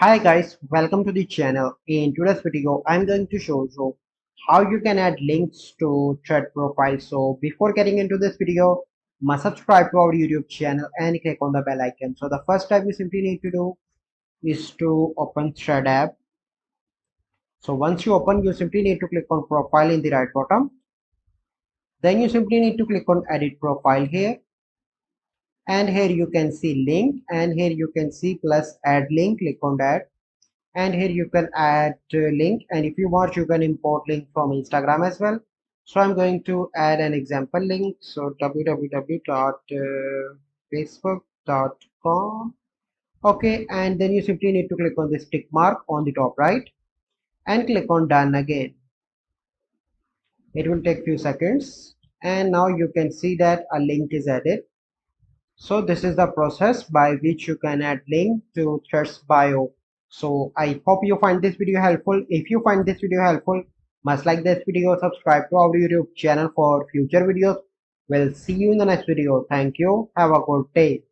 Hi guys, welcome to the channel. In today's video, I'm going to show you how you can add links to thread profile. So before getting into this video, must subscribe to our YouTube channel and click on the bell icon. So the first step you simply need to do is to open Thread app. So once you open, you simply need to click on profile in the right bottom. Then you simply need to click on edit profile here. And here you can see link, and here you can see plus add link. Click on that. And here you can add link, and if you want you can import link from Instagram as well. So I'm going to add an example link, so www.facebook.com. okay, and then you simply need to click on this tick mark on the top right and click on done again. It will take few seconds, and now you can see that a link is added. So this is the process by which you can add link to Threads bio. So I hope you find this video helpful. If you find this video helpful, must like this video, subscribe to our YouTube channel for future videos. We'll see you in the next video. Thank you. Have a good day.